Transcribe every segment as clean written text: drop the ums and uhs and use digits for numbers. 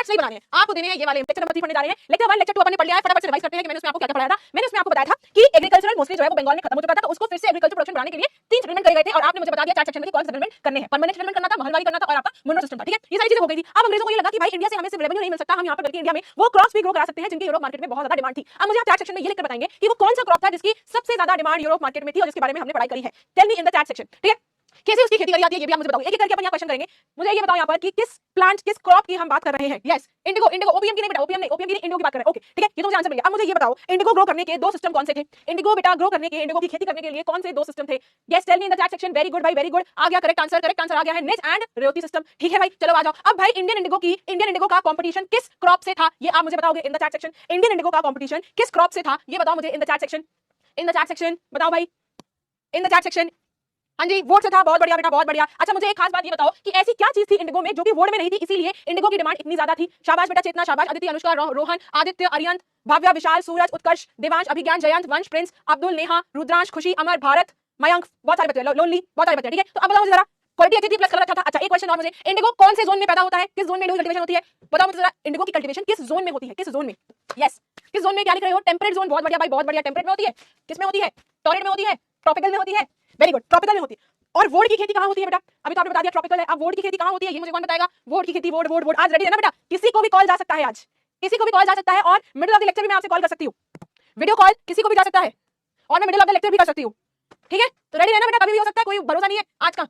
Notes नहीं बनाने हैं, आपको देने हैं ये वाले लेक्चर नंबर 3 पढ़ने जा रहे हैं। लेक्चर 1 लेक्चर 2 अपन ने पढ़ लिया है, फटाफट से रिवाइज करते हैं कि मैंने उसमें आपको क्या पढ़ाया था। मैंने उसमें आपको बताया था कि एग्रीकल्चरल मोस्टली जो है वो बंगाल में खत्म हो चुका था, तो उसको फिर से एग्रीकल्चर प्रोडक्शन बढ़ाने के लिए 3 सेटलमेंट करे गए थे और आपने मुझे बता दिया 4 सेक्शन में कौन से सेटलमेंट करने हैं। परमानेंट सेटलमेंट करना था, महलवारी करना था और आपका मुन्नो सिस्टम था। ठीक है, ये सारी चीजें हो गई थी। अब अंग्रेजों को ये लगा कि भाई इंडिया से हमें सिर्फ रेवेन्यू नहीं मिल सकता, हम यहाँ पर बल्कि इंडिया में वो क्रॉप्स भी ग्रो करा सकते हैं जिनकी यूरोप मार्केट में बहुत ज्यादा डिमांड थी। अब मुझे आप 4 सेक्शन में ये लिखकर बताएंगे कि वो कौन सा क्रॉप था जिसकी सबसे ज्यादा डिमांड यूरोप मार्केट में थी और जिसके बारे में हमने पढ़ाई करी है। Tell me in the chat section. ठीक है, कैसे उसकी खेती करी जाती है ये भी आप मुझे बताओ। एक एक करके अपन यहाँ क्वेश्चन करेंगे। मुझे ये बताओ यहाँ पर कि किस प्लांट किस क्रॉप की हम बात कर रहे हैं। Yes, Indigo. इंडिगो ओपीएम की नहीं बेटा, ओपीएम नहीं, ओपीएम की नहीं, इंडिगो की बात कर रहे हैं। ओके ठीक है, ये तो मुझे आंसर मिल गया। अब मुझे ये बताओ इंडिगो ग्रो करने के दो सिस्टम कौन से थे। इंडिगो बेटा ग्रो करने के, इंडिगो की खेती करने के लिए कौन से दो सिस्टम थे। Yes, tell me in the chat section. Very good भाई, वेरी गुड। आ गया करेक्ट आंसर। करेक्ट आंसर आ गया है निच एंड रेवती सिस्टम। ठीक है भाई, चलो आ जाओ। अब भाई इंडियन इंडिगो का कंपटीशन किस क्रॉप से था ये आप मुझे बताओगे इन the chat section. Indian Indigo का कंपटीशन किस क्रॉप से था ये बताओ मुझे इन the chat section. In the chat section बताओ भाई, इन द चैट सेक्शन। हाँ जी, वोट से था। बहुत बढ़िया बेटा, बहुत बढ़िया। अच्छा मुझे एक खास बात ये बताओ कि ऐसी क्या चीज थी इंडिगो में जो कि वोट में नहीं थी, इसीलिए इंडिगो की डिमांड इतनी ज्यादा थी। शाबाश बेटा चेतना, शाबाश अदिति, अनुष्का, रोहन, आदित्य, अरियंत, भाव्या, विशाल, सूरज, उत्कर्ष, देवांश, अभिज्ञान, जयंत, वंश, प्रिंस, अब्दुल, नेहा, रुद्रांश, खुशी, अमर, भारत, मयंक, बहुत सारे बच्चे, लोनली, बहुत सारे बच्चे। ठीक है, तो अब बताओ मुझे जरा क्वालिटी अच्छी थी प्लस कलर अच्छा था। अच्छा एक क्वेश्चन और मुझे, इंडिगो कौन से जोन में पैदा होता है, किस जोन में इंडिगो कल्टीवेशन होती है बताओ मुझे जरा। इंडिगो की कल्टीवेशन किस जोन में होती है, किस जोन में। यस, किस जोन में, क्या लिख रहे हो। Temperate zone. बहुत बढ़िया भाई, बहुत बढ़िया। टेम्परेट में होती है, किसमें होती है, टॉरेड में होती है, ट्रॉपिकल में होती है। वेरी गुड, ट्रॉपिकल में होती है। और वोट की खेती कहां होती है बेटा, अभी तो आपने बता दिया ट्रॉपिकल है। अब वोट की खेती कहां होती है ये मुझे कौन बताएगा। वोट की खेती, वोट वोट वोट। आज रेडी है ना बेटा, किसी को भी कॉल जा सकता है, आज किसी को भी कॉल जा सकता है और मिडिल ऑफ द लेक्चर भी मैं आपसे कॉल कर सकती हूँ। वीडियो कॉल किसी को भी जा सकता है और मैं मिडिल ऑफ द लेक्चर भी कर सकती हूँ। ठीक है, तो रेडी रहना बेटा, कभी भी हो सकता है, कोई भरोसा नहीं है आज का।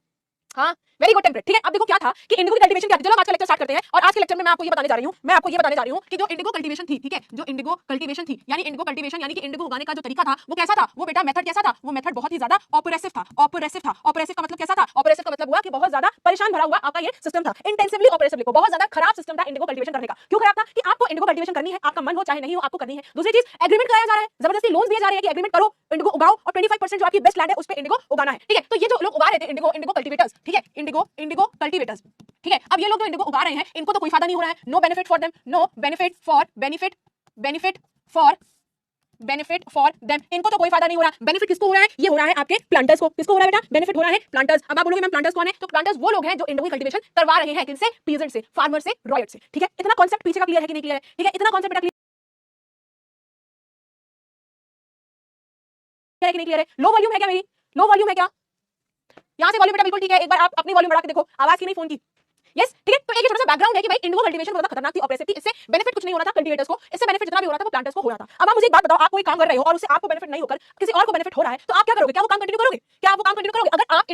हाँ वेरी गुड टेम्परेट। ठीक है, अब देखो क्या था कि इंडिगो की कल्टीवेशन क्या थी। चलो आज का लेक्चर स्टार्ट करते हैं और आज के लेक्चर में मैं आपको ये बताने जा रही हूँ कि जो इंडिगो कल्टीवेशन थी, ठीक है, जो इंडिगो कल्टीवेशन थी यानी इंडिगो कल्टीवेशन यानी कि इंडिगो उगाने का जो तरीका था वो कैसा था। वो बेटा मेथड कैसा था, वो मेथड बहुत ही ज्यादा ऑपरेसिव था। ऑपरेसिव का मतलब कैसा था, ऑपरेसिव का मतलब हुआ कि बहुत ज्यादा परेशान भरा हुआ आपका ये सिस्टम था। इंटेंसिवली ऑपरेसिव लिखो, बहुत ज्यादा खराब सिस्टम था इंडिगो कल्टीवेशन करने का। क्यों खराब था कि आपको इंडिगो कल्टीवेशन करनी है, आपका मन हो चाहे नहीं हो आपको करनी है। दूसरी चीज एग्रीमेंट कराया जा रहा है, जबरदस्ती लोन दिए जा रहे हैं कि एग्रीमेंट करो, इंडिगो उगाओ और 25% जो आपकी बेस्ट लैंड है उस पे इंडिगो उगाना है। ठीक है, तो ये जो लोग उगा रहे थे इंडिगो कल्टीवेटर्स, ठीक है, इंडिगो कल्टीवेटर्स, ठीक है। अब ये लोग जो इंडिगो उगा रहे हैं इनको तो कोई फायदा नहीं हो रहा है, no benefit for them, no benefit for them, इनको तो कोई फायदा नहीं हो रहा। बेनिफिट किसको हो रहा है, ये हो रहा है आपके प्लांटर्स को। किसको हो रहा है बेटा, बेनिफिट हो रहा है प्लांटर्स। अब आप बोलोगे मैम प्लांटर्स कौन है, तो प्लांटर्स वो लोग हैं जो इंडिगो कल्टीवेशन करवा रहे हैं। किनसे, पीजेंट से, फार्मर से, रॉयट से। ठीक है, इतना कॉन्सेप्ट पीछे का क्लियर है कि नहीं क्लियर है। ठीक है, इतना कॉन्सेप्ट बेटा क्लियर है कि नहीं क्लियर है। लो वॉल्यूम है क्या मेरी, लो वॉल्यूम है क्या, यहाँ से वॉल्यूम बेटा बिल्कुल ठीक है। एक बार आप अपनी वॉल्यूम बढ़ा के देखो, आवाज की नहीं फोन की। यस ठीक है, तो एक छोटा सा बैकग्राउंड है कि भाई इंडिगो कल्टीवेशन बहुत खतरनाक थी, ऑपरेसिव थी। इससे बेनिफिट कुछ नहीं हो रहा था कल्टीवेटर्स को, इससे बेनिफिट जितना भी हो रहा था वो प्लांटर्स को हो रहा था। अब आप मुझे एक बात बताओ, आप कोई काम कर रहे हो और उससे आपको बेनिफिट नहीं होकर किसी और को बेनिफिट हो रहा है तो आप क्या करोगे, क्या वो काम कंटिन्यू करोगे, क्या आप वो काम कंटिन्यू करोगे। अगर आप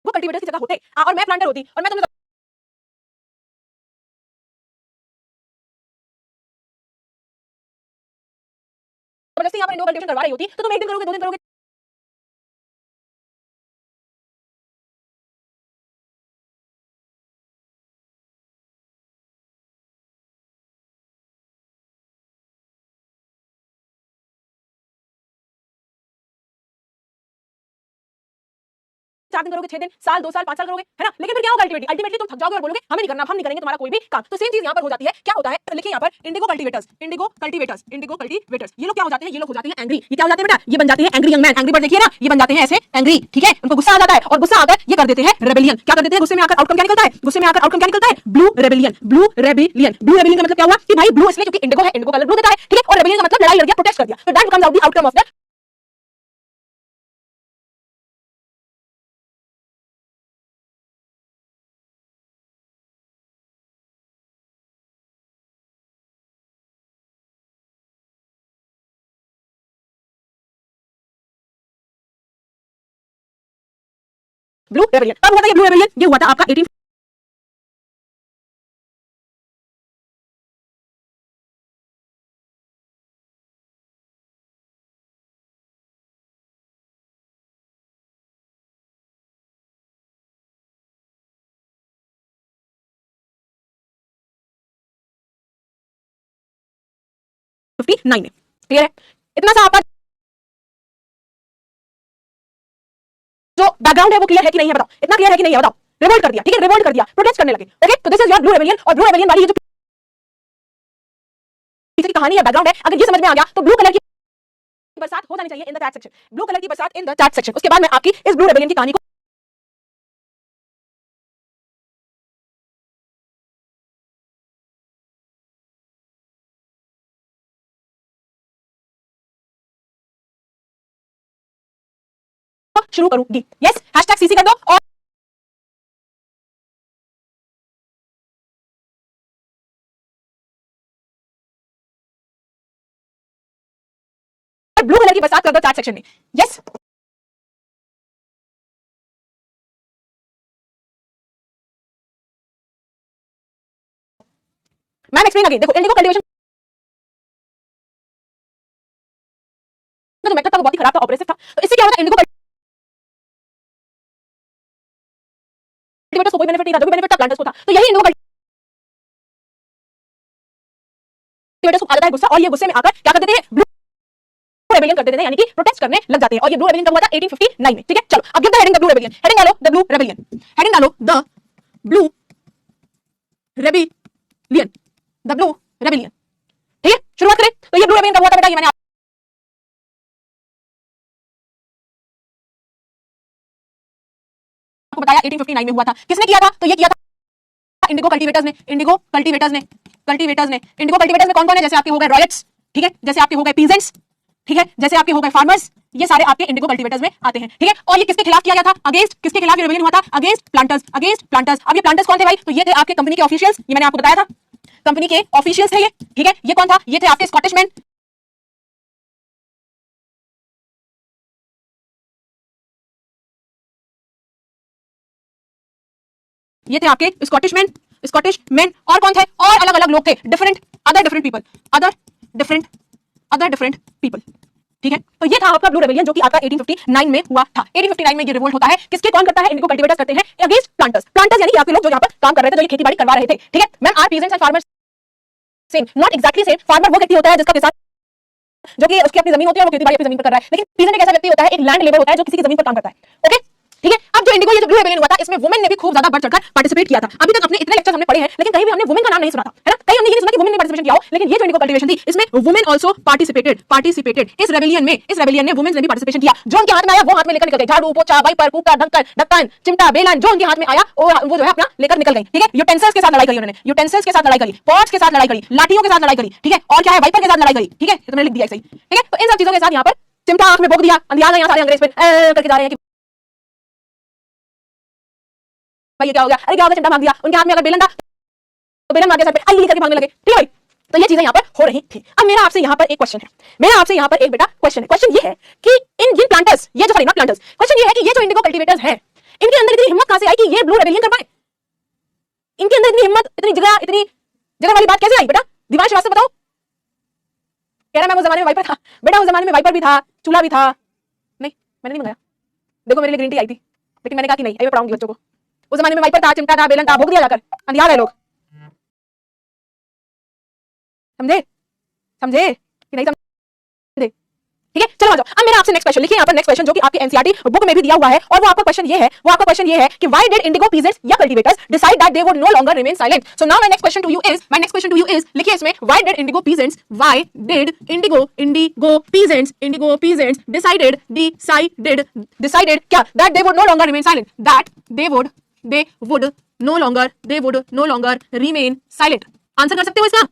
कल्टीवेटर्स की जगह होते और मैं प्लांटर होती और मैं तुम्हें जबरदस्ती यहाँ पर इंडिगो कल्टीवेशन करवा रही होती तो तुम एक दिन करोगे, 2 दिन करोगे। चार दिन करोगे, 6 दिन, साल, 2 साल, 5 साल करोगे, है ना। लेकिन फिर क्या होगा अल्टीमेटली तुम थक जाओगे और बोलोगे हमें नहीं करना, हम नहीं करेंगे तुम्हारा कोई भी काम। तो सेम चीज यहाँ पर हो जाती है। क्या होता है, लिखिए यहाँ पर इंडिगो कल्टीवेटर्स, ये लोग क्या हो जाते हैं, ये लोग हो जाते हैं एंग्री। ये क्या हो जाते हैं बेटा, ये बन जाते हैं angry young man. Angry bird देखिए ना, ये बन जाते हैं ऐसे एंग्री। ठीक है, उनको गुस्सा आ जाता है और गुस्सा आकर ये कर देते हैं रेबेलियन। क्या कर देते हैं, गुस्से में आकर आउटकम क्या निकलता है, गुस्से में आकर आउटकम क्या निकलता है, ब्लू रेबेलियन। ब्लू रेबेलियन का मतलब क्या हुआ कि भाई ब्लू इसलिए क्योंकि इंडिगो है, इंडिगो कलर ब्लू देता है। ठीक है, और रेबेलियन का मतलब लड़ाई लड़ गया, प्रोटेस्ट कर दिया। तो that comes out the outcome of that blue rebellion. कब हुआ था ये ब्लू रेबेलियन, ये हुआ था आपका 18 59 में। क्लियर है, इतना सा आपका जो बैकग्राउंड है वो क्लियर है कि नहीं है बताओ, इतना क्लियर है कि नहीं है बताओ। रिवोल्ट कर दिया, ठीक है, रिवोल्ट कर दिया, प्रोटेस्ट करने लगे। ओके, तो this is your blue rebellion. और ब्लू रेबेलियन वाली ये जो पीछे की कहानी या बैकग्राउंड है, अगर ये समझ में आ गया तो ब्लू कलर की बरसात हो जानी चाहिए इन the chat section. Blue colour की बरसात इन द चैट सेक्शन। उसके बाद मैं आपकी इस ब्लू रेबेलियन की कहानी को शुरू करूंगी। यस, हैशटैग सीसी कर दो। और ब्लू कलर की बरसात कर दो चैट सेक्शन में। Yes, ma'am explain again. देखो, इंडिगो कल्टीवेशन जो मेथड था वो बहुत ही खराब था, ऑपरेसिव था। तो इससे क्या होता है, इंडिगो कल्टीवेटर्स को कोई बेनिफिट नहीं था, जो भी बेनिफिट था प्लांटर्स को था। तो यही इंडिगो कल्टीवेटर्स को आ जाता है गुस्सा, और ये गुस्से में आकर क्या कर देते हैं, ब्लू रेबेलियन कर देते हैं, यानी कि प्रोटेस्ट करने लग जाते हैं। और ये ब्लू रेबेलियन कब हुआ था, 1859 में। ठीक है, चलो अब give the heading the blue rebellion. Heading डालो द ब्लू रेबेलियन। हेडिंग डालो the blue rebellion, the blue rebellion. ठीक है, शुरुआत करें। तो ये ब्लू रेबेलियन कब हुआ था बेटा, ये मैंने आपको बताया 1859 में हुआ था। किसने किया था, तो ये किया था इंडिगो कल्टीवेटर्स ने। इंडिगो कल्टीवेटर्स ने इंडिगो कल्टीवेटर्स में कौन कौन है, जैसे आपके हो गए रॉयट्स, ठीक है, जैसे आपके हो गए पीजेंट्स, ठीक है, जैसे आपके हो गए फार्मर्स, ये सारे आपके इंडिगो कल्टीवेटर्स में आते हैं। ठीक है, और ये किसके खिलाफ किया गया था, अगेंस्ट किसके खिलाफ ये रेबेलियन हुआ था, अगेंस्ट प्लांटर्स, अगेंस्ट प्लांटर्स। अब ये प्लांटर्स कौन थे भाई, तो ये थे आपके कंपनी के ऑफिशियल्स, ये मैंने आपको बताया था, कंपनी के ऑफिशियल्स थे ये। ठीक है, ये कौन था, ये थे आपके स्कॉटिश मैन, ये थे आपके स्कॉटिश मैन। और कौन थे, और अलग अलग लोग थे, अदर डिफरेंट पीपल। ठीक है, तो ये था आपका ब्लू रेबेलियन, जो कि आपका 1859 में हुआ था। 1859 में ये रिवोल्ट होता है, किसके कौन करता है, इंडिगो कल्टीवेटर्स करते हैं अगेंस्ट प्लांटर्स। प्लांटर्स यानी कि आपके लोग जो यहाँ पर काम कर रहे थे, जो ये खेती बाड़ी करवा रहे थे। ठीक है, ma'am are peasants and farmers same, not exactly same. Farmer वो व्यक्ति होता है जिसका किसान, जो कि उसकी अपनी जमीन होती है, वो खेती बाड़ी अपनी जमीन पर कर रहा है। लेकिन पीजेंट एक ऐसा व्यक्ति होता है, एक लैंड लेबर होता है, जो किसी की जमीन पर काम करता है। ओके, ठीक है, अब जो इंडिगो ये जो ब्लू रेबेलियन हुआ था, इसमें वुमेन ने भी खूब ज्यादा बढ़ चढ़कर पार्टिसिपेट किया था। अभी तक अपने इतने लेक्चर्स हमने पढ़े हैं, लेकिन कहीं भी हमने वुमेन का नाम नहीं सुना था, है ना, कहीं हमने ये नहीं सुना कि वुमेन ने पार्टिसिपेशन किया हो। लेकिन ये जो इंडिगो कल्टीवेशन थी, इसमें वुमेन आल्सो पार्टिसिपेटेड इस रेबेलियन ने वुमेन ने भी पार्टिसिपेशन किया। जो उनके हाथ में आया वो हाथ में लेकर निकल गए, झाड़ू पोछा वाइपर कुकर ढक्कन चिमटा बेलन, जो उनके हाथ में आया वो जो है अपना लेकर निकल गई। ठीक है, यूटेंसिल्स के साथ लड़ाई करी उन्होंने, यूटेंसिल्स के साथ लड़ाई करी, पॉट्स के साथ लड़ाई करी, लाठियों के साथ लड़ाई करी। ठीक है, और क्या है, वाइपर के साथ लड़ाई करी। ठीक है, तो मैंने लिख दिया सही। ठीक है, तो इन सब चीजों के साथ यहाँ पर चिमटा आंख में भोंक दिया, अंधियार यहाँ सारे अंग्रेज पे करके जा रहे हैं कि भाई ये क्या हो गया, अरे क्या हो गया, चिमटा मार दिया। उनके हाथ में अगर बेलन था तो बेलन मार दिया सर पे, आई करके भागने लगे। ठीक है भाई, तो ये चीजें यहाँ पर हो रही थी। अब मेरा आपसे यहाँ पर एक क्वेश्चन है, मेरा आपसे यहाँ पर एक बेटा क्वेश्चन है। क्वेश्चन ये है कि इन जिन प्लांटर्स, ये जो सॉरी नॉट प्लांटर्स, क्वेश्चन ये है कि ये जो इंडिगो कल्टीवेटर्स हैं, इनके अंदर इतनी हिम्मत कहां से आई कि ये ब्लू रेबेलियन कर पाए। इनके अंदर इतनी हिम्मत, इतनी जगह वाली बात कैसे आई बेटा, दिवान श्रीवास्तव बताओ। कह रहा मैं उस जमाने में वाइपर था। बेटा उस जमाने में वाइपर भी था, चूल्हा भी था। नहीं, मैंने नहीं मंगाया, देखो मेरे लिए ग्रीन टी आई थी, लेकिन मैंने कहा कि नहीं, अभी पढ़ाऊंगी बच्चों को। उस जमाने में वाइपर था, चिमटा था, बेलन था, भोग दिया जाकर, अंधियार है लोग। समझे कि नहीं समझे। ठीक है, चलो आ जाओ। अब मेरा आपसे नेक्स्ट क्वेश्चन लिखिए यहाँ पर, नेक्स्ट क्वेश्चन जो कि आपके एनसीईआरटी बुक में भी दिया हुआ है, और वो आपका क्वेश्चन ये है कि व्हाई डिड इंडिगो पीजेंट्स या cultivators decide that they would no longer remain silent. So now my next question to you is लिखिए इसमें, why did indigo peasants decided क्या, that they would no longer remain silent, that they would no longer remain silent. Answer कर सकते हो इसका,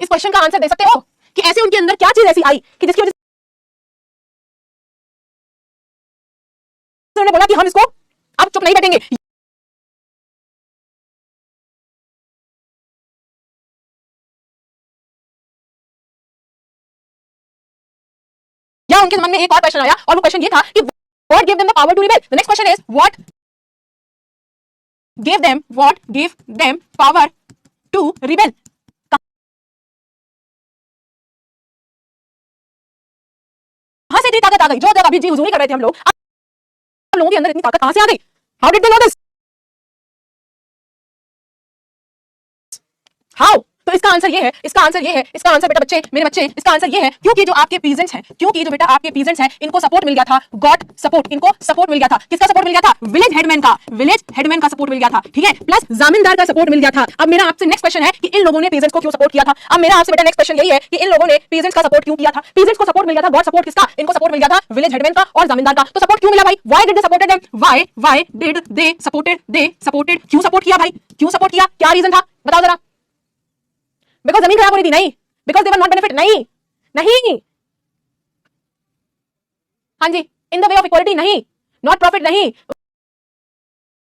इस question का answer दे सकते हो कि ऐसे उनके अंदर क्या चीज ऐसी आई कि जिसकी वजह से उन्होंने बोला कि हम इसको अब चुप नहीं बैठेंगे। या उनके मन में एक और क्वेश्चन आया, और वो क्वेश्चन ये था कि what give them the power to rebel. The next question is what give them power to rebel. कहां से इतनी ताकत आ गई, जो अभी जी हुजूरी कर रहे थे हम लोग, अब लोगों के अंदर इतनी ताकत कहां से आ गई, how did they know this, how तो इसका आंसर ये है, इसका आंसर ये है, इसका आंसर बेटा बच्चे, मेरे बच्चे, इसका आंसर ये है क्योंकि जो आपके पीजेंट्स हैं, क्योंकि जो बेटा आपके पीजेंट्स हैं, इनको सपोर्ट मिल गया था, गॉट सपोर्ट, इनको सपोर्ट मिल गया था। किसका सपोर्ट मिल गया था? विलेज हेडमैन का, विलेज हेडमैन का सपोर्ट मिल गया था, ठीक है, प्लस जमींदार का सपोर्ट मिल गया था। अब मेरा आपसे नेक्स्ट क्वेश्चन है कि इन लोगों ने पीजेंट्स को क्यों सपोर्ट किया था? अब मेरा आपसे बेटा नेक्स्ट क्वेश्चन यही है कि इन लोगों ने पीजेंट्स का सपोर्ट क्यों किया था? पीजेंट्स को सपोर्ट मिल गया था, गॉट सपोर्ट किसका? इनको सपोर्ट मिल गया था विलेज हेडमैन का और जमींदार का। तो सपोर्ट क्यों मिला भाई? Why did they supported them? Why did they supported, क्यों सपोर्ट किया भाई? क्यों सपोर्ट किया? क्या रीजन था? बताओ जरा। बिकॉज जमीन खराब हो रही थी? नहीं। Because they were not benefit? नहीं नहीं। हाँ जी। In the way of equality? नहीं। Not profit? नहीं।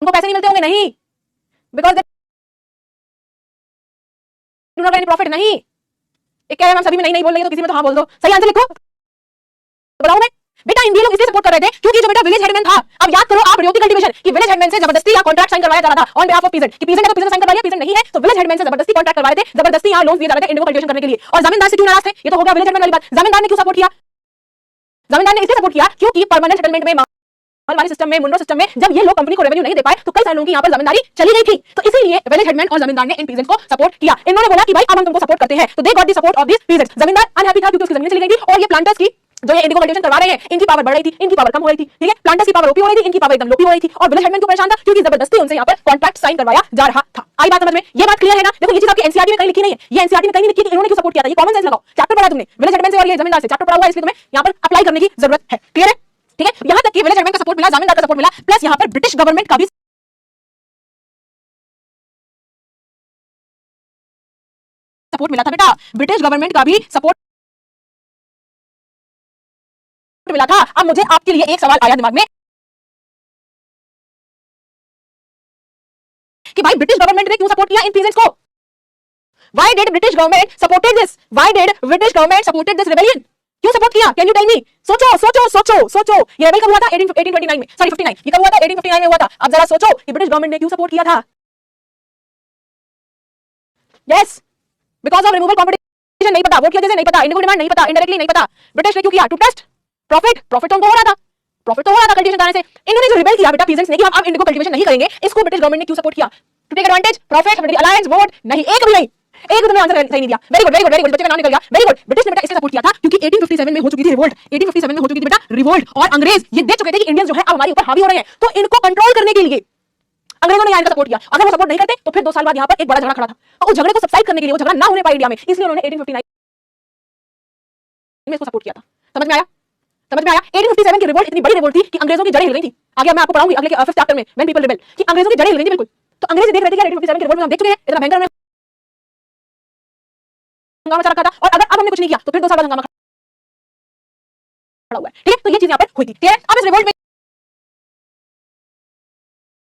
उनको पैसे नहीं मिलते होंगे? नहीं। Because they do not any profit? नहीं। एक कह रहे हैं हम सभी में नहीं बोल रही है तो किसी में तो हाँ बोल दो। सही आंसर लिखो। बताओ मैं बेटा ये लोग इसलिए सपोर्ट कर रहे थे क्योंकि जो बेटा विलेज हेडमैन था, अब याद करो आप रेवती कल्टीवेशन कि विलेज हेडमैन से जबरदस्ती या कॉन्ट्रैक्ट साइन करवाया जा रहा था ऑन बिहाफ ऑफ पीजेंट कि पीजेंट है तो पीजेंट साइन करवा लिया, पीजेंट नहीं है तो विलेज हेडमैन से जबरदस्ती कॉन्ट्रैक्ट करवाए थे, जबरदस्ती यहाँ लोन दिए जा रहे थे इंडिगो कल्टीवेशन करने के लिए। और जमींदार से क्यों नाराज थे? ये तो हो गया विलेज हेडमैन वाली बात। जमींदार ने क्यों सपोर्ट किया? जमींदार ने इसलिए सपोर्ट किया क्योंकि परमानेंट सेटलमेंट में मालवाड़ी सिस्टम में, मुंडो सिस्टम में जब ये लोग कंपनी को रेवेन्यू नहीं दे पाए तो कई सालों की यहाँ पर जमींदारी चली गई थी। तो इसीलिए विलेज हेडमैन और जमींदार ने इन पीजेंट्स को सपोर्ट किया। इन्होंने बोला कि भाई अब हम तुमको सपोर्ट करते हैं, तो they got the support of this peasants. जमींदार अनहैप्पी था क्योंकि उसकी जमीन चली गई थी और ये प्लांटर्स की जो ये इंडिगो कल्टीवेशन करवा रहे हैं इनकी पावर बढ़ रही थी, इनकी पावर कम हो रही थी, ठीक है। प्लांटर्स की पावर ओपी हो रही थी, इनकी पावर एकदम लोपी हो रही थी और विलेज हेडमैन क्यों परेशान था? क्योंकि जबरदस्ती उनसे यहाँ पर कॉन्ट्रैक्ट साइन करवाया जा रहा था। आई बात समझ में? ये बात क्लियर है ना? देखो ये चीज आपकी एनसीईआरटी में कहीं लिखी नहीं है, ये एनसीईआरटी में कहीं नहीं लिखी कि इन्होंने क्यों सपोर्ट किया था। ये कॉमन सेंस लगाओ, चैप्टर पढ़ा तुमने विलेज हेडमैन से और ये जमींदार से, चैप्टर पढ़ा हुआ है इसलिए तुम्हें यहाँ पर अप्लाई करने की जरूरत है। क्लियर है? ठीक है। यहाँ तक कि विलेज हेडमैन का सपोर्ट मिला, जमींदार का सपोर्ट मिला, प्लस यहाँ पर ब्रिटिश गवर्नमेंट का भी सपोर्ट मिला था बेटा, ब्रिटिश गवर्नमेंट का भी सपोर्ट मिला था। अब मुझे आपके लिए एक सवाल आया दिमाग में कि भाई ब्रिटिश गवर्नमेंट ने क्यों सपोर्ट किया इन पीजेंट्स को? Why did British government supported this? Why did British government supported this rebellion? क्यों सपोर्ट किया? Can you tell me? सोचो सोचो सोचो सोचो। ये रेबेल कब हुआ था? 1829 में, सॉरी 59। ये कब हुआ था? 1859 में हुआ था। अब जरा सोचो कि ब्रिटिश गवर्नमेंट ने क्यों सपोर्ट किया था? Yes, because of removal competition. नहीं पता, वोट की वजह से नहीं पता, इंडिगो डिमांड नहीं पता, इनडायरेक्टली नहीं पता। ब्रिटिश ने क्यों किया? To test profit. प्रॉफिट तो उनको हो रहा था, प्रॉफिट तो हो रहा था कल्टीवेशन कराने से। इन्होंने जो रिबेल किया बेटा पीजेंट्स ने कि हम इंडिगो कल्टीवेशन नहीं करेंगे, इसको ब्रिटिश गवर्नमेंट ने क्यों सपोर्ट किया? To take advantage, profit, alliance, vote? नहीं, एक भी नहीं। एक भी तुमने आंसर सही नहीं दिया। Very good very good very good, बच्चे का नाम निकल गया। Very good. ब्रिटिश ने बेटा इसलिए सपोर्ट किया था क्योंकि 1857 में हो चुकी थी रिवोल्ट, 1857 में हो चुकी थी बेटा रिवोल्ट, और अंग्रेज ये देख चुके थे कि इंडियंस जो है अब हमारे ऊपर हावी हो रहे हैं, तो इनको कंट्रोल करने के लिए अंग्रेजों ने इनका सपोर्ट किया। अगर वो सपोर्ट नहीं करते तो फिर 2 साल बाद यहाँ पर एक बड़ा झगड़ा खड़ा था, तो उस झगड़े को सबसाइड करने के लिए, वो झगड़ा ना होने पाए इंडिया में, इसलिए उन्होंने 1859 में इसको सपोर्ट किया था। समझ में आया? समझ में आया? 1857 की रिवोल्ट इतनी बड़ी रिवोल्ट थी कि अंग्रेजों की जड़ें हिल गई थी। आगे मैं आपको पढ़ाऊंगी अगले 5th चैप्टर में, व्हेन पीपल रिबेल, कि अंग्रेजों की जड़ें हिल गई थी बिल्कुल। तो अंग्रेज देख रहे थे कि 1857 की रिवोल्ट में हम देख चुके हैं, इतना भयंकर हंगामा चला रखा था, और अगर अब हमने कुछ नहीं किया तो फिर 2 साल बाद हंगामा खड़ा हुआ है। ठीक है, तो ये चीज यहाँ पर हुई थी। ठीक है, अब इस रिवोल्ट में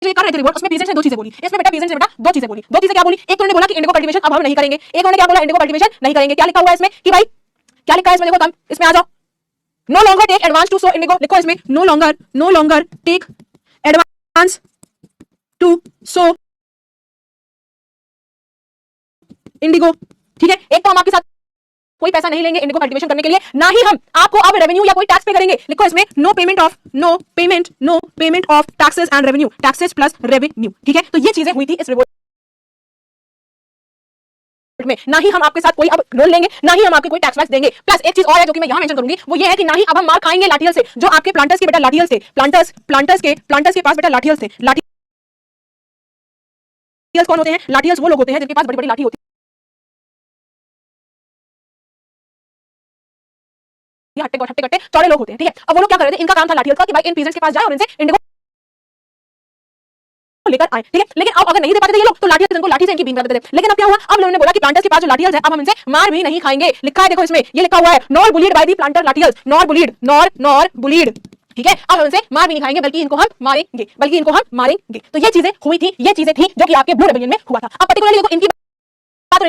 जो कर रहे थे रिवोल्ट, उसमें पीजेंट्स ने 2 चीजें बोली। इसमें बेटा पीजेंट्स ने बेटा 2 चीजें बोली। 2 चीजें क्या बोली? एक तो उन्होंने बोला कि इंडिगो कल्टीवेशन अब हम नहीं करेंगे। एक उन्होंने क्या बोला? इंडिगो कल्टीवेशन नहीं करेंगे। क्या लिखा हुआ है इसमें कि भाई क्या लिखा है इसमें? देखो तुम इसमें आ जाओ। No longer take advance to sow indigo, लिखो इसमें no longer take advance to sow indigo. ठीक है, एक तो हम आपके साथ कोई पैसा नहीं लेंगे इंडिगो कल्टीवेशन करने के लिए, ना ही हम आपको अब रेवेन्यू या कोई टैक्स पे करेंगे। लिखो इसमें no payment of taxes and revenue, taxes plus revenue. ठीक है, तो ये चीजें हुई थी इस रिवोल्ट में। ना ही हम आपके साथ कोई अब लोन लेंगे, ना ही हम आपके कोई टैक्स वैक्स देंगे। प्लस एक चीज और है जो कि मैं यहां मेंशन करूंगी, वो ये है कि ना ही अब हम मार खाएंगे लाठियल से। जो आपके प्लांटर्स के बेटा लाठियल थे, प्लांटर्स के पास बेटा लाठियल थे। लाठियल्स कौन होते हैं? लाठियल्स वो लोग होते हैं जिनके पास बड़ी बड़ी लाठी होती है, हट्टे कट्टे चौड़े लोग होते हैं। ठीक है, अब वो लोग क्या कर रहे थे? इनका काम था लाठियल्स का कि भाई इन पीजेंट्स के पास जाए और इनसे इंडिगो लेकर आए। ठीक है, लेकिन अब अगर नहीं दे पाते थे ये लोग तो लाठियल्स इनको लाठी से इनकी बीन कर देते थे। लेकिन अब क्या हुआ? अब लोगों ने बोला कि प्लांटर्स के पास जो लाठियल्स है अब हम इनसे मार भी नहीं खाएंगे। लिखा है देखो इसमें, ये लिखा हुआ है nor bullied by the planter lathiyals, nor bullied. ठीक है, अब हम इनसे मार भी नहीं खाएंगे बल्कि इनको हम मारेंगे। तो ये चीजें हुई थी, ये चीजें थी जो कि आपके ब्लू रेबेलियन में हुआ था। अब पर्टिकुलरली देखो इनकी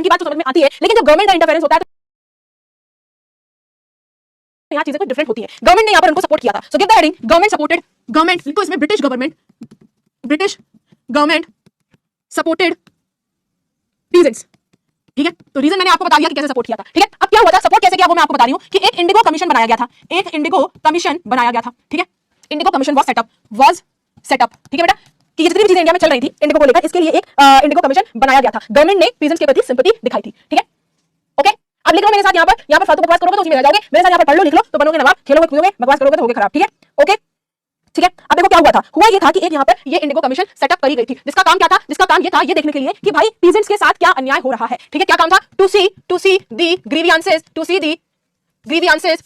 बात तो समझ में आती है, लेकिन जब गवर्नमेंट का इंटरफेरेंस होता है तो यहाँ चीजें कुछ डिफरेंट होती है। गवर्नमेंट ने यहाँ पर उनको सपोर्ट किया था। So give the heading government supported, government लिखो इसमें ब्रिटिश गवर्नमेंट सपोर्टेड पीजेंट्स। ठीक है, तो रीजन मैंने आपको बता दिया कि कैसे सपोर्ट किया था। ठीक है, अब क्या हुआ था? सपोर्ट कैसे किया वो मैं आपको बता रही हूँ कि एक इंडिगो कमीशन बनाया गया था, ठीक है, इंडिगो कमीशन वाज सेटअप। ठीक है बेटा, कि ये जितनी भी चीजें इंडिया में चल रही थी इंडिगो को लेकर, इसके लिए एक इंडिगो कमीशन बनाया गया था। गवर्नमेंट ने पीजेंट्स के प्रति सिंपैथी दिखाई थी। ठीक है, ओके। अब लिख लो मेरे साथ, यहाँ पर फालतू बकवास करोगे तो उसी में रह जाओगे। मेरे साथ यहाँ पर पढ़ लो, लिख लो तो बनोगे नवाब, खेलोगे कूदोगे, बकवास करोगे तो होगे खराब। ठीक है, ओके, ठीक है। अब देखो क्या हुआ था, हुआ ये था कि एक यहाँ पर ये इंडिगो कमीशन सेटअप करी गई थी, जिसका काम क्या था, जिसका काम ये था ये देखने के लिए कि भाई पीजेंट्स के साथ क्या अन्याय हो रहा है। ठीक है, क्या काम था, to see the grievances, to see the grievances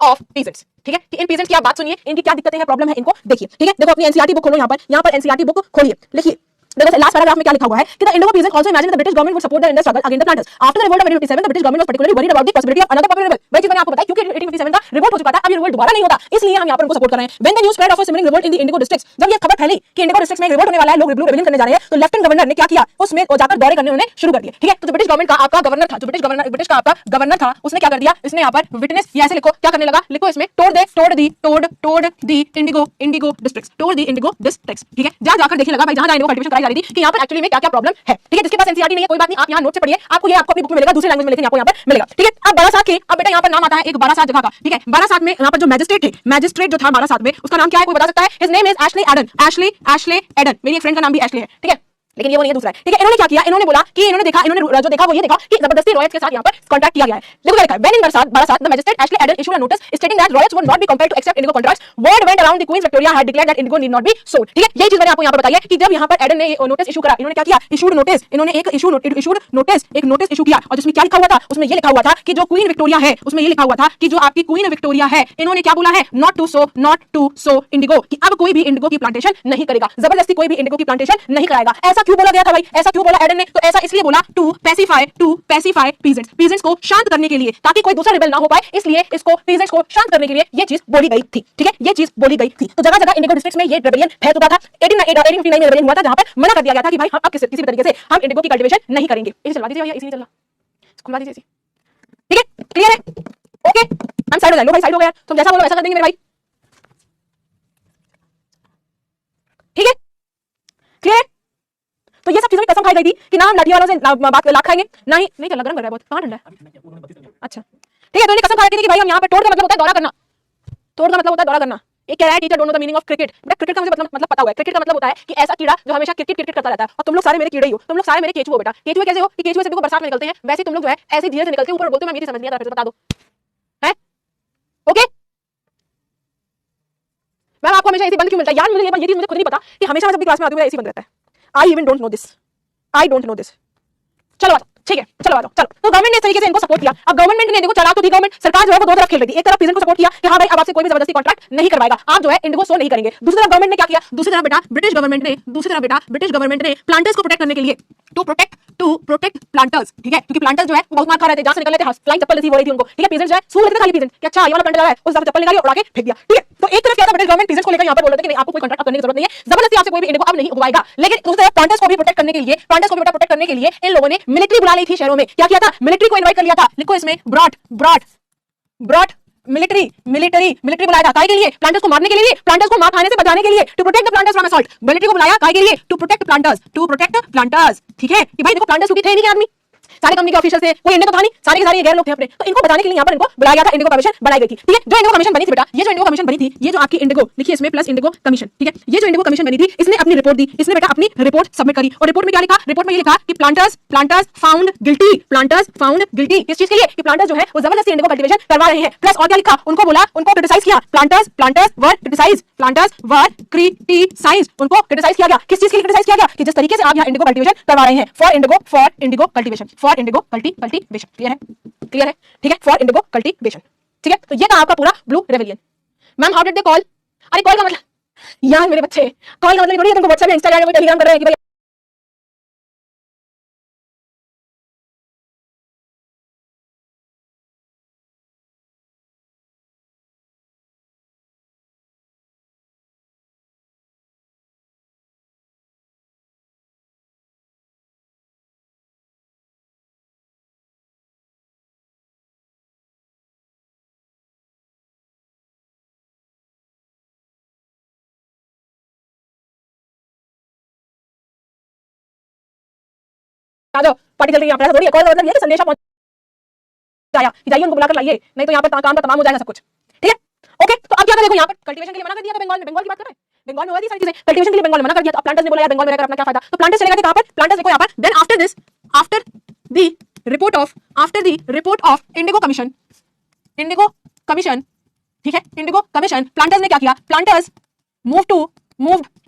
of peasants. ठीक है, कि इन पीजेंट्स की आप बात सुनिए, इनकी क्या दिक्कतें हैं, प्रॉब्लम है, इनको देखिए। ठीक है, देखो अपनी एनसीईआरटी बुक खोलो, यहाँ पर एनसीईआरटी बुक खोलिए, लिखिए। देखो लास्ट पैराग्राफ में क्या लिखा हुआ है कि the Indigo peasant also imagine the British government would support the Indian struggle against the planters after the revolt of 1857 the British government was particularly worried about the possibility of another popular revolt. वही चीज मैंने आपको बताई, क्योंकि 1857 का revolt हो चुका था, अब ये रिवोल्ट दोबारा नहीं होता, इसलिए हम यहाँ पर उनको सपोर्ट कर रहे हैं। When the news spread of a similar revolt in the Indigo districts, जब ये खबर फैली कि इंडिगो डिस्ट्रिक्ट्स में रिवोल्ट होने वाला है, लोग रिवोल्यूशन करने जा रहे हैं, तो लेफ्टिनेंट गवर्नर ने क्या किया, उसमें जाकर दौरे करने उन्होंने शुरू कर दिए। ठीक है, तो जो ब्रिटिश गवर्नमेंट का आपका गवर्नर था, जो ब्रिटिश का आपका गवर्नर था, उसने क्या कर दिया, इसने यहाँ पर विटनेस या ऐसे लिखो, क्या करने लगा, लिखो इसमें तोड़ दी इंडिगो डिस्ट्रिक्ट्स, तोड़ दी इंडिगो डिस्ट्रिक्ट्स। ठीक है, जाकर देखने लगा भाई, जहां इंडिगो कल्टीवेशन कराई जा रही थी कि यहाँ पर एक्चुअली में क्या प्रॉब्लम है। ठीक है, जिसके पास एनसीईआरटी नहीं है कोई बात नहीं, आप यहाँ नोट से पढ़िए, आपको अपनी बुक में मिलेगा, दूसरी लैंग्वेज में लेकिन आपको यहाँ पर मिलेगा। ठीक है, अब बारासात के, अब बेटा यहाँ पर नाम आता है एक बारासात जगह का। ठीक है, बारासात में यहाँ पर जो मैजिस्ट्रेट जो था बारासात में, उसका नाम क्या है, कोई बता सकता है? His name is Ashley Eden. मेरी एक फ्रेंड का नाम भी एशली है। ठीक है, लेकिन ये वो नहीं है, दूसरा है। ठीक है, इन्होंने क्या किया, इन्होंने बोला कि इन्होंने जो देखा वो ये देखा कि जबरदस्ती रॉयल्स के साथ यहाँ पर कॉन्ट्रैक्ट किया गया है। देखो क्या लिखा है, when in Barasat the magistrate Ashley Eden issued a notice stating that royals would not be compelled to accept indigo contracts, word went around the Queen Victoria had declared that indigo need not be sold. ठीक है, यही चीज मैंने आपको यहाँ पर बताई है कि जब यहाँ पर एडन ने नोटिस इशू करा, इन्होंने क्या किया, इन्होंने एक नोटिस इशू किया, और जिसमें क्या लिखा हुआ था, उसमें ये लिखा हुआ था कि जो क्वीन विक्टोरिया है, उसमें ये लिखा हुआ था कि जो आपकी क्वीन विक्टोरिया है, इन्होंने क्या बोला है, नॉट टू सो इंडिगो, कि अब कोई भी इंडिगो की प्लांटेशन नहीं करेगा, जबरदस्ती कोई भी इंडिगो की प्लांटेशन नहीं कराएगा। ऐसा क्यों बोला गया था भाई, ऐसा क्यों बोला एडन ने, तो ऐसा इसलिए बोला टू पैसिफाई पीजेंट्स को शांत करने के लिए, ताकि कोई दूसरा रिबेल ना हो पाए, इसलिए इसको पीजेंट्स को शांत करने के लिए ये चीज बोली गई थी। ठीक है, ये चीज बोली गई थी। तो जगह-जगह इंडिगो डिस्ट्रिक्ट्स में ये रिबेलियन फैल चुका था। 1859 में रिबेलियन हुआ था, जहां पर मना कर दिया गया था कि भाई हम अब किसी भी तरीके से हम इंडिगो की कल्टीवेशन नहीं करेंगे। इसे चलवा दीजिए भैया, इसी नहीं चलना, खुलवा दीजिए इसी। ठीक है, क्लियर है, ओके, हम साइड हो जाए, लो भाई साइड हो गया, तुम जैसा बोलो वैसा कर देंगे मेरे भाई। ठीक है, क्लियर। तो ये सब चीजों की कसम खाई गई थी कि ना हम लाठी वालों से बात लाख खाएंगे, ना ही नहीं चल, गर्म कर रहा है बहुत, कहां ठंडा है, अच्छा ठीक है। तो इन्हें कसम खा रखी थी कि भाई हम यहाँ पर तोड़ का मतलब होता है दौरा करना, तोड़ का मतलब होता है दौरा करना। एक कह रहा है teacher don't know the meaning of cricket, but cricket का मुझे मतलब पता हुआ है। क्रिकेट का मतलब होता है कि ऐसा कीड़ा जो हमेशा क्रिकेट करता रहता है, और तुम लोग सारे मेरे कीड़े ही हो, तुम लोग सारे मेरे केचुए हो बेटा। केचुए कैसे हो कि केचुए से देखो बरसात में निकलते हैं, वैसे तुम लोग जो है ऐसे धीरे से निकलते हो ऊपर बोलते हो मैं मेरी समझ नहीं आता, फिर से बता दो है, ओके। मैम आपको हमेशा ऐसी बंद क्यों मिलता है यार, मुझे ये चीज मुझे खुद नहीं पता कि हमेशा मैं जब भी क्लास में आती हूँ ऐसी बंद रहता है। I even don't know this. चलो ठीक है, चलो आ जाओ, चलो। तो गवर्नमेंट ने इस तरीके से इनको सपोर्ट किया। अब गवर्नमेंट ने देखो चला तो थी, गवर्नमेंट सरकार जो है वो दो तरफ खेल रही थी। एक तरफ पीजेंट को सपोर्ट किया कि हाँ भाई अब आपसे कोई भी जबरदस्ती कॉन्ट्रैक्ट नहीं करवाएगा, आप जो है इंडिगो सो नहीं करेंगे। दूसरी तरफ गवर्नमेंट ने क्या किया, दूसरी तरफ बेटा ब्रिटिश गवर्नमेंट ने प्लांटर्स को प्रोटेक्ट करने के लिए टू प्रोटेक्ट प्लांटर्स, ठीक है, क्योंकि प्लांटर्स जो है वो बहुत मार खा रहे थे, जहां से निकल रहे थे फ्लाइंग चप्पल हो रही थी उनको। ठीक है, पीजेंट जो है सूंघ लेते थे खाली पीजेंट कि अच्छा ये वाला प्लांट लगा है, उस चप्पल निकाली उड़ा के फेंक दिया। ठीक है, तो एक तरफ क्या था, ब्रिटिश गवर्नमेंट पीजेंट्स को लेकर यहाँ पर बोल रहे थे कि नहीं आपको कोई कॉन्ट्रैक्ट करने की जरूरत नहीं है, जबरदस्ती आपसे कोई भी इंडिगो अब नहीं उगवाएगा। लेकिन दूसरी तरफ प्लांटर्स को भी प्रोटेक्ट करने के लिए इन लोगों ने मिलिट्री बुला ली थी शहरों में। क्या किया था, मिलिट्री को इनवाइट कर लिया था, लिखो इसमें ब्रॉट मिलिट्री बुलाया था, काहे के लिए, प्लांटर्स को मारने के लिए, प्लांटर्स को मार खाने से बचाने के लिए, to protect the planters from assault. Military को बुलाया काहे के लिए, टू प्रोटेक्ट प्लांटर्स। ठीक है, कि भाई देखो प्लांटर्स क्योंकि थे नहीं आदमी, सारे कंपनी के ऑफिसर्स थे, कोई इंडिगो था नहीं, सारे के सारे गैर लोग थे अपने, तो इनको बचाने के लिए यहाँ पर इनको बुलाया गया था, इंडिगो कमीशन बनाई गई थी। ठीक है, जो इंडिगो कमीशन बनी थी बेटा, ये जो इंडिगो कमीशन बनी थी, ये जो आपकी इंडिगो लिखिए इसमें प्लस इंडिगो कमीशन। ठीक है, ये जो इंडिगो कमीशन बनी थी, इसने अपनी रिपोर्ट दी, इसने बेटा अपनी रिपोर्ट सबमिट करी, और रिपोर्ट में क्या लिखा, रिपोर्ट में ये लिखा कि प्लांटर्स फाउंड गिल्टी। किस चीज के लिए, कि प्लांटर्स जो है वो जबरदस्ती इंडिगो कल्टीवेशन करवा रहे हैं। प्लस और क्या लिखा, उनको बोला, उनको क्रिटिसाइज किया, प्लांटर्स वर क्रिटिसाइज, उनको क्रिटिसाइज किया गया। किस चीज के लिए क्रिटिसाइज किया गया, कि जिस तरीके से आप यहाँ इंडिगो कल्टीवेशन करवा रहे हैं, फॉर इंडिगो कल्टीवेशन। क्लियर है, ठीक है, फॉर इंडिगो कल्टीवेशन। ठीक है, तो ये था आपका पूरा blue rebellion. Ma'am how did they call, अरे कॉल का मतलब यार मेरे बच्चे, कॉल का मतलब थोड़ी है तुमको व्हाट्सएप इंस्टाग्राम में टेलीग्राम कर रहे हैं कि भाई आ जाओ पार्टी चल रही है यहाँ पर, थोड़ी है कॉल का मतलब ये कि संदेशा पहुंच जाया कि जाइए उनको बुलाकर लाइए, नहीं तो यहाँ पर काम का तमाम हो जाएगा सब कुछ। ठीक है, ओके। तो अब क्या करें, देखो यहाँ पर कल्टीवेशन के लिए मना कर दिया था, बंगाल की बात कर रहे हैं बंगाल में हुआ थी सारी चीजें, कल्टीवेशन के लिए बंगाल में मना कर दिया, तो अब प्लांटर्स ने बोला यार बंगाल में रहकर अपना क्या फायदा, तो प्लांटर्स चले गए कहां पर, प्लांटर्स देखो यहाँ पर, then after this, after the report of indigo commission, ठीक है, इंडिगो कमीशन, प्लांटर्स ने क्या किया, प्लांटर्स मूव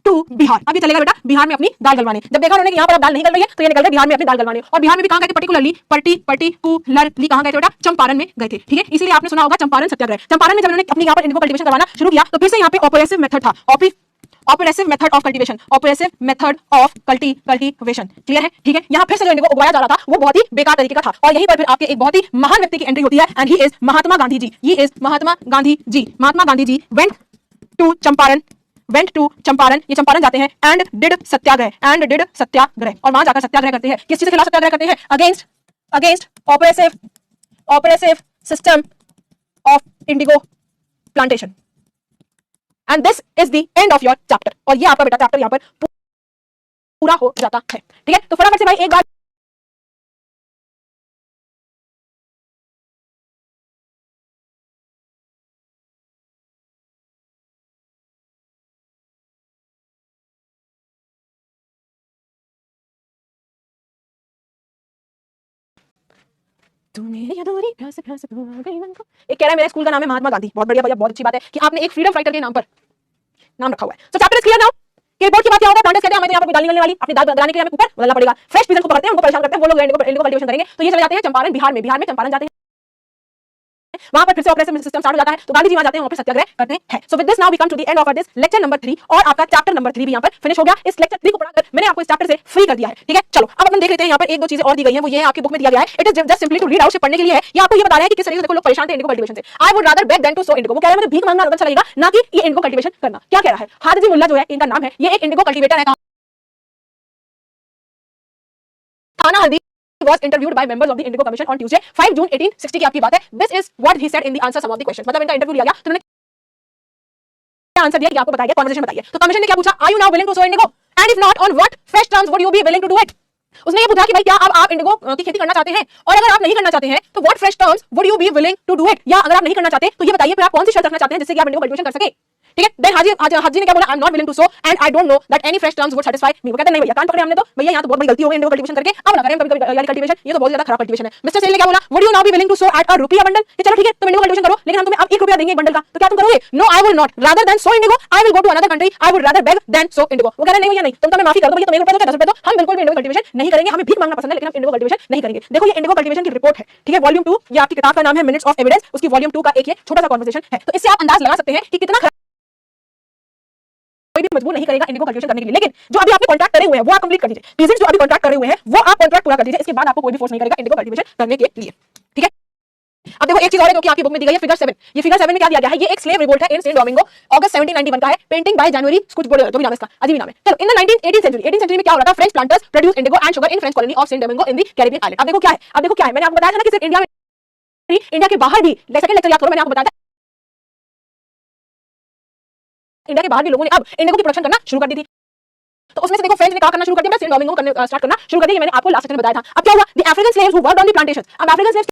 टू बिहार। अब ये चलेगा बेटा बिहार में अपनी दाल गलवाने, जब देखा उन्होंने कि यहाँ पर अब दाल नहीं गल रही है तो ये निकल गए बिहार में अपनी दाल गलवाने, और बिहार में भी कहां गए थे, पर्टिकुलरली कहां गए थे बेटा, चंपारण में गए थे, ठीक है, इसीलिए आपने सुना होगा चंपारण सत्याग्रह। चंपारण में जब उन्होंने अपनी यहाँ पर इंडिगो कल्टीवेशन करवाना शुरू किया तो फिर से यहाँ पे ऑपरेसिव मेथड था, oppressive method of cultivation, clear है, ठीक है। यहाँ फिर से जो इंडिगो उगाया जा रहा था वो बहुत ही बेकार तरीके का था, और यहीं पर फिर आपके एक बहुत ही महान व्यक्ति की एंट्री होती है, and he is Mahatma Gandhi ji went to Champaran, ये चंपारण जाते हैं, एंड डिड सत्याग्रह, और वहां जाकर सत्याग्रह करते हैं, किस चीज के खिलाफ सत्याग्रह करते हैं, against oppressive system of Indigo plantation, and this is the end of your chapter, और ये आपका बेटा चैप्टर यहाँ पर पूरा हो जाता है, ठीक है। तो फटाफट से भाई एक बार एक कह रहा है मेरे स्कूल का नाम है महात्मा गांधी, बहुत बढ़िया भैया, बहुत अच्छी बात है कि आपने एक फ्रीडम फाइटर के नाम पर नाम रखा हुआ है। तो चैप्टर इज क्लियर नाउ। कि रिपोर्ट की बात क्या होगा, प्लांटर्स कहते हैं हमें तो यहाँ पर दाल निकलने वाली, अपनी दाल बनाने के लिए हमें ऊपर बदलना पड़ेगा, फ्रेश पीजन को पकड़ते हैं, उनको परेशान करते हैं, वो लोग इंडिगो कल्टीवेशन करेंगे, तो ये चले जाते हैं चंपारण, बिहार में चंपारण जाते हैं, वहां पर फिर से ऑपरेशन सिस्टम स्टार्ट हो जाता है, तो गांधी जी वहां जाते हैं, वहां पर सत्याग्रह करते हैं। So with this now we come to the end of this lecture number 3, और आपका चैप्टर नंबर 3 भी यहां पर फिनिश हो गया। इस लेक्चर 3 को पढ़ाकर मैंने आपको इस चैप्टर से फ्री कर दिया है, ठीक है। चलो अब अपन देख लेते हैं, यहां पर एक दो चीजें और दी गई हैं, वो ये है आपकी बुक में दिया गया है, it is just simply to read out, से पढ़ने के लिए है, ये आपको ये बता रहा है कि किस तरीके से देखो लोग परेशान थे इंडिगो कल्टीवेशन से। I would rather beg than to sow indigo, वो कह रहा है मुझे भीख मांगना ज्यादा अच्छा लगेगा ना कि ये इंडिगो कल्टीवेशन करना। क्या कह रहा है, हाजी मुल्ला जो है इनका नाम है, ये एक इंडिगो कल्टीवेटर है, थाना हल्दी was interviewed by members of the Indigo Commission on Tuesday 5 June 1860 की आपकी बात है। This is what he said in the answer some of the questions, मतलब इनका इंटरव्यू लिया गया तो उन्होंने क्या आंसर दिया कि आपको बताइए, कन्वर्सेशन बताइए। तो कमीशन ने क्या पूछा, are you now willing to sow indigo and if not on what fresh terms would you be willing to do it। उसने ये पूछा कि भाई क्या अब आप इंडिगो की खेती करना चाहते हैं, और अगर आप नहीं करना चाहते हैं तो what fresh terms would you be willing to do it, या अगर आप नहीं करना चाहते तो ये बताइए फिर आप कौन सी शर्त रखना चाहते हैं जिससे कि आप इंडिगो कल्टीवेशन कर सके, ठीक है। देन हाजी ने क्या बोला, I am not willing to sow and I don't know that any fresh terms would satisfy me. वो कहते नहीं भैया कान पकड़े हमने तो, भैया यहाँ तो बहुत बड़ी गलती हो गई इंडिगो कल्टीवेशन करके, अब ना करें कभी यानी कल्टीवेशन, ये तो बहुत ज्यादा खराब कल्टीवेशन है। मिस्टर सेल ने क्या बोला, would you now be willing to sow at a rupaya bundle, कि चलो ठीक है तुम इंडिगो कल्टीवेशन करो लेकिन हम तुम्हें अब 1 रुपया देंगे एक बंडल का, तो क्या तुम करोगे, no I will not, rather than sow indigo I will go to another country, I would rather beg than sow indigo. वो कह रहे नहीं भैया नहीं, तुम तो मैं माफी कर दो भैया, तुम 1 रुपया दो 10 रुपया दो, हम बिल्कुल भी इंडिगो कल्टीवेशन नहीं करेंगे, हमें भीख मांगना पसंद है लेकिन हम इंडिगो कल्टीवेशन नहीं करेंगे। देखो ये इंडिगो कल्टीवेशन की रिपोर्ट है, ठीक है, वॉल्यूम 2, ये आपकी किताब का नाम है मिनट्स ऑफ एविडेंस, उसकी वॉल्यूम 2 का एक ये छोटा सा कन्वर्सेशन है। तो इससे आप अंदाज लगा सकते हैं कि कितना कोई भी मजबूर नहीं करेगा इंडिगो कल्टीवेशन करने के लिए, लेकिन जो अभी आपने कॉन्ट्रैक्ट करे हुए हैं वो आप कंप्लीट कर दीजिए, पीजेंट्स जो अभी कॉन्ट्रैक्ट करे हुए हैं वो आप कॉन्ट्रैक्ट पूरा कर दीजिए, इसके बाद आपको कोई भी फोर्स नहीं करेगा इंडिगो कल्टीवेशन करने के लिए, ठीक है। अब देखो एक चीज और है जो कि आपकी बुक में दी गई है, फिगर 7। ये फिगर 7 में क्या दिया गया है, ये एक स्लेव रिवोल्ट है इन सेंट डोमिंगो, अगस्त 1791 का है, पेंटिंग बाय जनवरी कुछ बोले जो भी नाम है इसका, अजीब नाम है। चलो इन द 18th सेंचुरी में क्या हो रहा था, French planters produce indigo and sugar in French colony of Saint Domingo in the Caribbean island. अब देखो क्या है, मैंने आपको बताया था ना कि सिर्फ इंडिया में, इंडिया के बाहर भी, सेकंड लेक्चर याद करो मैंने आपको बताया था इंडिया के बाहर भी लोगों ने अब इंडिगो की प्रोडक्शन करना शुरू कर दी थी। तो उसमें से देखो फ्रेंच ने क्या करना शुरू कर दिया, सेंट डोमिंगो करने स्टार्ट करना शुरू कर दिया, मैंने आपको लास्ट सेक्शन में बताया था। अब क्या हुआ, the African slaves who worked on the plantations, अब अफ्रीकन स्लेव्स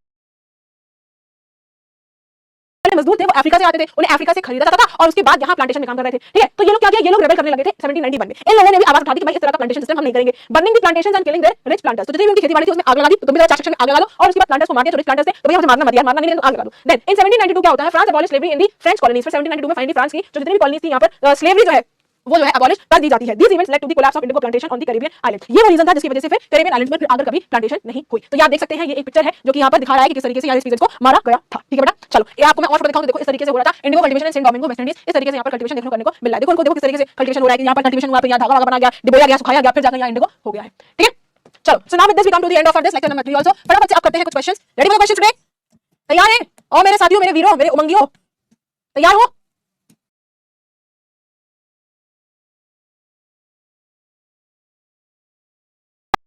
मजदूर थे वो अफ्रीका से आते थे, उन्हें अफ्रीका से खरीदा जाता था और उसके बाद यहाँ प्लांटेशन में काम कर रहे थे, ठीक है। तो ये लोग क्या किया, ये लोग रेबेल करने लगे थे 1791 में। इन लोगों ने भी आवाज उठा दी कि भाई इस तरह का प्लांटेशन सिस्टम हम नहीं करेंगे, burning the plantations and killing there rich planters. तो जितनी भी उनकी खेती बाड़ी थी उसमें आग लगा दी, तो तुम भी चार सेक्शन में आग लगा दो और उसके बाद प्लांटर्स को मार दिया जो रिच प्लांटर्स थे, तो भैया मुझे मारना मत यार, मारना नहीं तो आग लगा दो। देन इन 1792 क्या होता है, फ्रांस अबॉलिश स्लेवरी इन दी फ्रेंच कॉलोनीज। फिर 1792 में फाइनली फ्रांस की जो जितनी भी कॉलोनीज थी यहाँ पर स्लेवरी जो है वो जो है अबॉलिश कर दी जाती है। These events led to the collapse of indigo plantation on the Caribbean islands। ये वो रीजन था जिसकी वजह से फिर कैरिबियन आइलैंड्स में फिर आकर कभी प्लांटेशन नहीं हुई। तो ये आप देख सकते हैं, ये एक पिक्चर है जो कि यहाँ पर दिखा रहा है कि किस तरीके से यहाँ स्पीसीज को मारा गया था, ठीक है बेटा। चलो ये आपको मैं और दिखाऊं, देखो इस तरीके से हो रहा था indigo cultivation in Saint Domingo West Indies, इस तरीके से यहाँ पर कल्टीवेशन देखने को मिल रहा है। देखो इनको देखो किस तरीके से कल्टीवेशन हो रहा है कि यहाँ पर कल्टीवेशन हुआ, यहाँ धागा बना गया, डिबोया गया, सुखाया गया, फिर जाकर यहाँ इंडिगो हो गया है, ठीक है। चलो so now with this we come to the end of this lecture number 3 also. फटाफट से आप करते हैं कुछ questions. Ready for questions today, तैयार हैं? और मेरे साथियों, मेरे वीरों, मेरे उमंगियों, तैयार हो?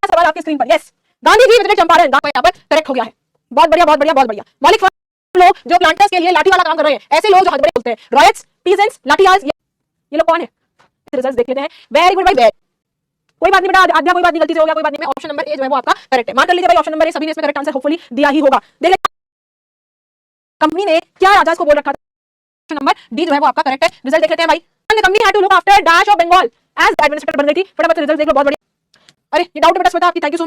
सवाल आपकी स्क्रीन पर, यस गांधी जी विजिटेड चंपारण, यहाँ पर करेक्ट हो गया है, बहुत बढ़िया बहुत बढ़िया बहुत बढ़िया। मौलिक लोग जो प्लांटर्स के लिए लाठी वाला काम कर रहे हैं, ऐसे लोग जो हथबड़े बोलते हैं, रॉयट्स, पीजेंट्स, लाठीयार्स, ये लोग कौन है? रिजल्ट्स देख लेते हैं। वेरी गुड भाई, वेरी कोई बात नहीं बेटा, आध्या कोई बात नहीं, गलती से हो गया कोई बात नहीं। ऑप्शन नंबर ए जो है वो आपका करेक्ट है, मान कर लीजिए भाई ऑप्शन नंबर ए, सभी ने इसमें करेक्ट आंसर होपफुली दिया ही होगा। देखिए कंपनी ने क्या राजा को बोल रखा था, ऑप्शन नंबर डी जो है वो आपका करेक्ट है। रिजल्ट देख लेते हैं भाई, then the company had to look after Dash of Bengal as administrator बन गई थी। फटाफट से रिजल्ट देख लो, बहुत बढ़िया। अरे ये डाउट है बेटा श्वेता आपकी, थैंक यू सो